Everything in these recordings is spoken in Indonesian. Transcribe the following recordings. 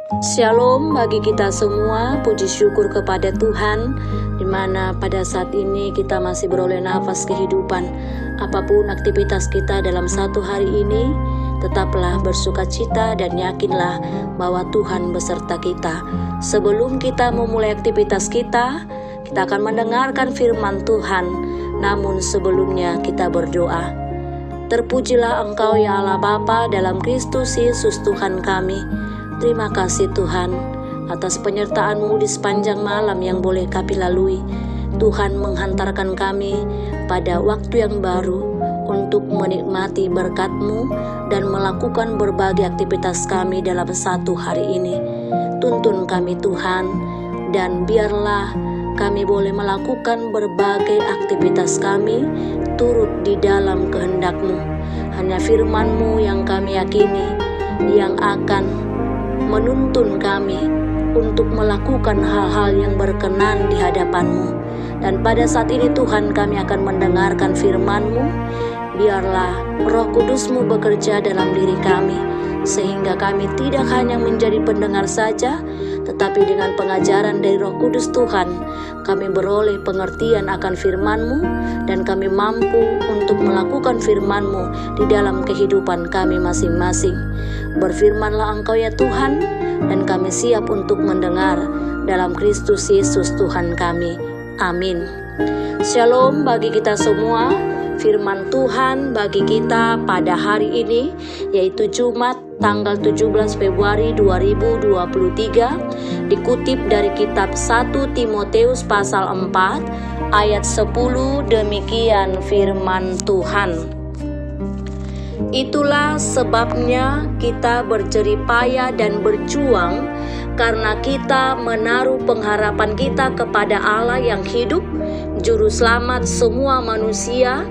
Shalom bagi kita semua, puji syukur kepada Tuhan, di mana pada saat ini kita masih beroleh nafas kehidupan. Apapun aktivitas kita dalam satu hari ini, tetaplah bersukacita dan yakinlah bahwa Tuhan beserta kita. Sebelum kita memulai aktivitas kita akan mendengarkan firman Tuhan. Namun sebelumnya kita berdoa. Terpujilah Engkau ya Allah Bapa dalam Kristus Yesus Tuhan kami. Terima kasih Tuhan atas penyertaan-Mu di sepanjang malam yang boleh kami lalui. Tuhan menghantarkan kami pada waktu yang baru untuk menikmati berkat-Mu dan melakukan berbagai aktivitas kami dalam satu hari ini. Tuntun kami Tuhan, dan biarlah kami boleh melakukan berbagai aktivitas kami turut di dalam kehendak-Mu. Hanya firman-Mu yang kami yakini yang akan menuntun kami untuk melakukan hal-hal yang berkenan di hadapan-Mu. Dan pada saat ini Tuhan, kami akan mendengarkan firman-Mu. Biarlah Roh Kudus-Mu bekerja dalam diri kami, sehingga kami tidak hanya menjadi pendengar saja, tetapi dengan pengajaran dari Roh Kudus Tuhan, kami beroleh pengertian akan firman-Mu, dan kami mampu untuk melakukan firman-Mu di dalam kehidupan kami masing-masing. Berfirmanlah Engkau ya Tuhan, dan kami siap untuk mendengar dalam Kristus Yesus Tuhan kami. Amin. Shalom bagi kita semua. Firman Tuhan bagi kita pada hari ini yaitu Jumat tanggal 17 Februari 2023, dikutip dari kitab 1 Timoteus pasal 4 ayat 10. Demikian firman Tuhan. Itulah sebabnya kita berjerih payah dan berjuang, karena kita menaruh pengharapan kita kepada Allah yang hidup, Juru Selamat semua manusia,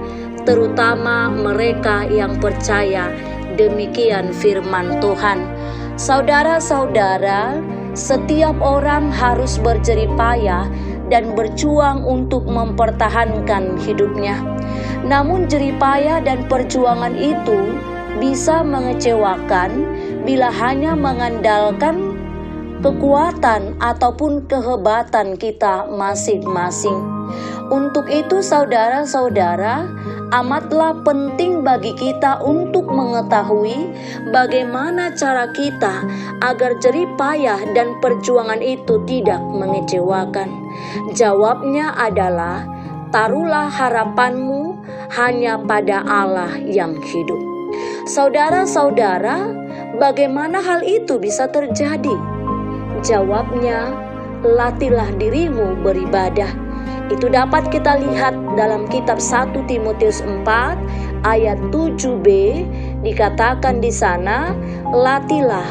terutama mereka yang percaya. Demikian firman Tuhan. Saudara-saudara, setiap orang harus berjerih payah dan berjuang untuk mempertahankan hidupnya. Namun jerih payah dan perjuangan itu bisa mengecewakan bila hanya mengandalkan kekuatan ataupun kehebatan kita masing-masing. Untuk itu saudara-saudara, amatlah penting bagi kita untuk mengetahui bagaimana cara kita agar jerih payah dan perjuangan itu tidak mengecewakan. Jawabnya adalah, taruhlah harapanmu hanya pada Allah yang hidup. Saudara-saudara, bagaimana hal itu bisa terjadi? Jawabnya, latihlah dirimu beribadah. Itu dapat kita lihat dalam kitab 1 Timoteus 4 ayat 7b, dikatakan di sana, latihlah,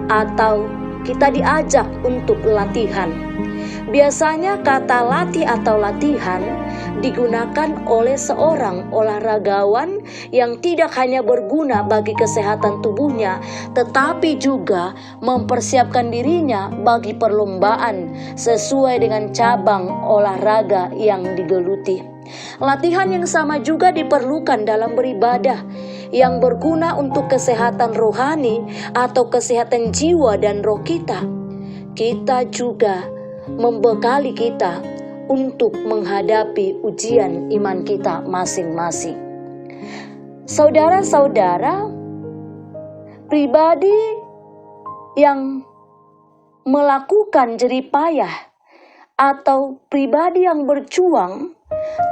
atau kita diajak untuk latihan. Biasanya kata latih atau latihan digunakan oleh seorang olahragawan yang tidak hanya berguna bagi kesehatan tubuhnya, tetapi juga mempersiapkan dirinya bagi perlombaan sesuai dengan cabang olahraga yang digeluti. Latihan yang sama juga diperlukan dalam beribadah, yang berguna untuk kesehatan rohani atau kesehatan jiwa dan roh kita. Kita juga membekali kita untuk menghadapi ujian iman kita masing-masing. Saudara-saudara, pribadi yang melakukan jerih payah atau pribadi yang berjuang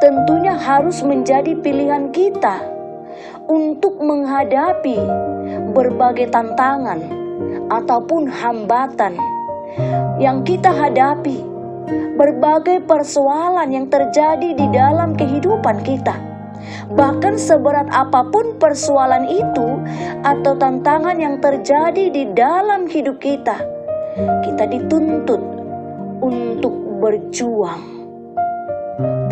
tentunya harus menjadi pilihan kita untuk menghadapi berbagai tantangan ataupun hambatan yang kita hadapi, berbagai persoalan yang terjadi di dalam kehidupan kita. Bahkan seberat apapun persoalan itu atau tantangan yang terjadi di dalam hidup kita, kita dituntut untuk berjuang.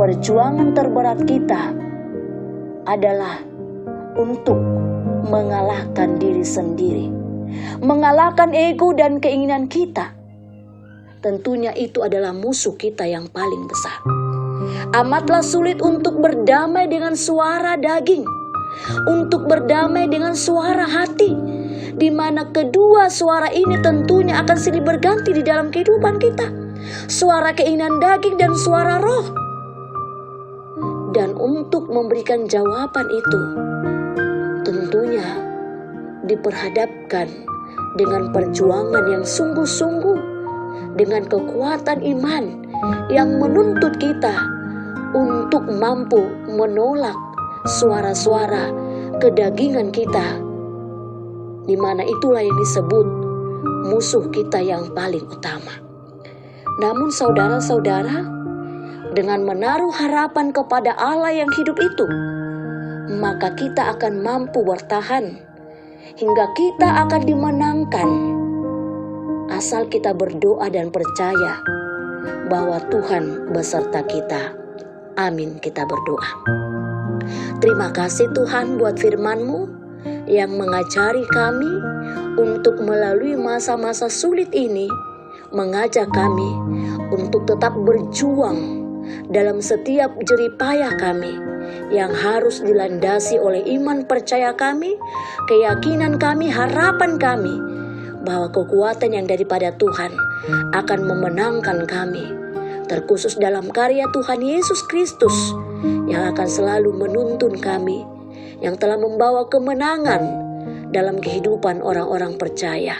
Perjuangan terberat kita adalah untuk mengalahkan diri sendiri, mengalahkan ego dan keinginan kita. Tentunya itu adalah musuh kita yang paling besar. Amatlah sulit untuk berdamai dengan suara daging, untuk berdamai dengan suara hati, di mana kedua suara ini tentunya akan silih berganti di dalam kehidupan kita. Suara keinginan daging dan suara roh. Dan untuk memberikan jawaban itu, tentunya diperhadapkan dengan perjuangan yang sungguh-sungguh, dengan kekuatan iman yang menuntut kita untuk mampu menolak suara-suara kedagingan kita, di mana itulah yang disebut musuh kita yang paling utama. Namun saudara-saudara, dengan menaruh harapan kepada Allah yang hidup itu, maka kita akan mampu bertahan hingga kita akan dimenangkan, asal kita berdoa dan percaya bahwa Tuhan beserta kita. Amin, kita berdoa. Terima kasih Tuhan buat firman-Mu yang mengajari kami untuk melalui masa-masa sulit ini, mengajak kami untuk tetap berjuang dalam setiap jerih payah kami yang harus dilandasi oleh iman percaya kami, keyakinan kami, harapan kami bahwa kekuatan yang daripada Tuhan akan memenangkan kami, terkhusus dalam karya Tuhan Yesus Kristus yang akan selalu menuntun kami, yang telah membawa kemenangan dalam kehidupan orang-orang percaya.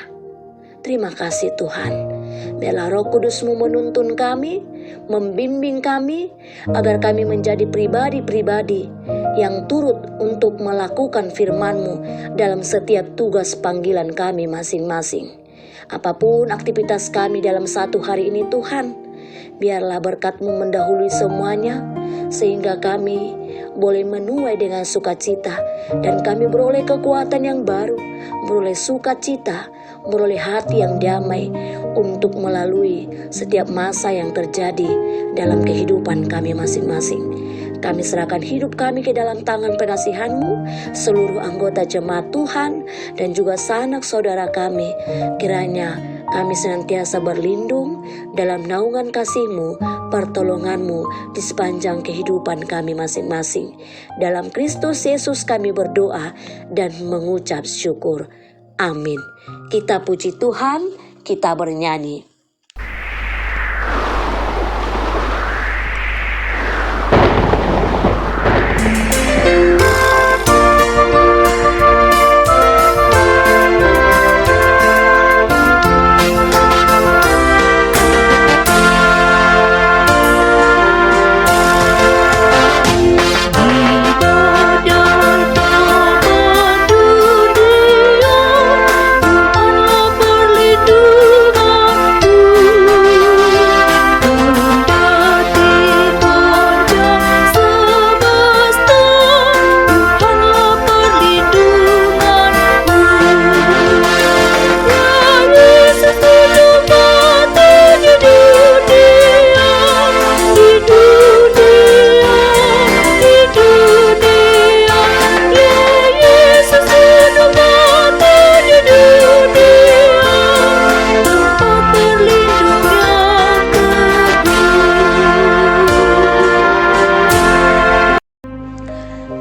Terima kasih Tuhan. Biarlah Roh Kudus-Mu menuntun kami, membimbing kami, agar kami menjadi pribadi-pribadi yang turut untuk melakukan firman-Mu dalam setiap tugas panggilan kami masing-masing. Apapun aktivitas kami dalam satu hari ini Tuhan, biarlah berkat-Mu mendahului semuanya, sehingga kami boleh menuai dengan sukacita, dan kami beroleh kekuatan yang baru, beroleh sukacita, beroleh hati yang damai untuk melalui setiap masa yang terjadi dalam kehidupan kami masing-masing. Kami serahkan hidup kami ke dalam tangan pengasihan-Mu, seluruh anggota jemaat Tuhan dan juga sanak saudara kami. Kiranya kami senantiasa berlindung dalam naungan kasih-Mu, pertolongan-Mu di sepanjang kehidupan kami masing-masing. Dalam Kristus Yesus kami berdoa dan mengucap syukur. Amin. Kita puji Tuhan, kita bernyanyi.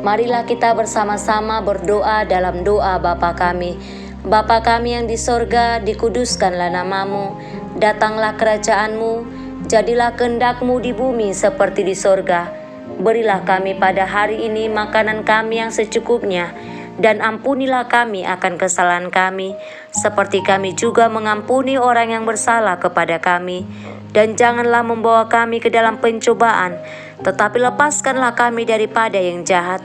Marilah kita bersama-sama berdoa dalam doa Bapa kami. Bapa kami yang di sorga, dikuduskanlah nama-Mu, datanglah kerajaan-Mu, jadilah kehendak-Mu di bumi seperti di sorga. Berilah kami pada hari ini makanan kami yang secukupnya, dan ampunilah kami akan kesalahan kami, seperti kami juga mengampuni orang yang bersalah kepada kami. Dan janganlah membawa kami ke dalam pencobaan, tetapi lepaskanlah kami daripada yang jahat.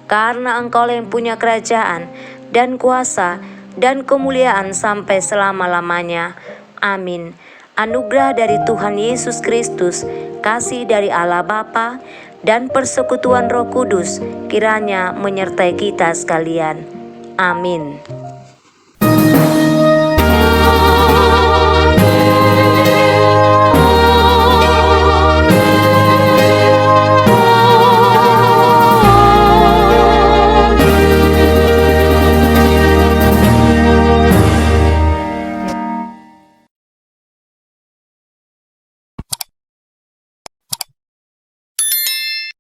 Karena Engkau yang punya kerajaan dan kuasa dan kemuliaan sampai selama-lamanya. Amin. Anugerah dari Tuhan Yesus Kristus, kasih dari Allah Bapa, dan persekutuan Roh Kudus kiranya menyertai kita sekalian. Amin.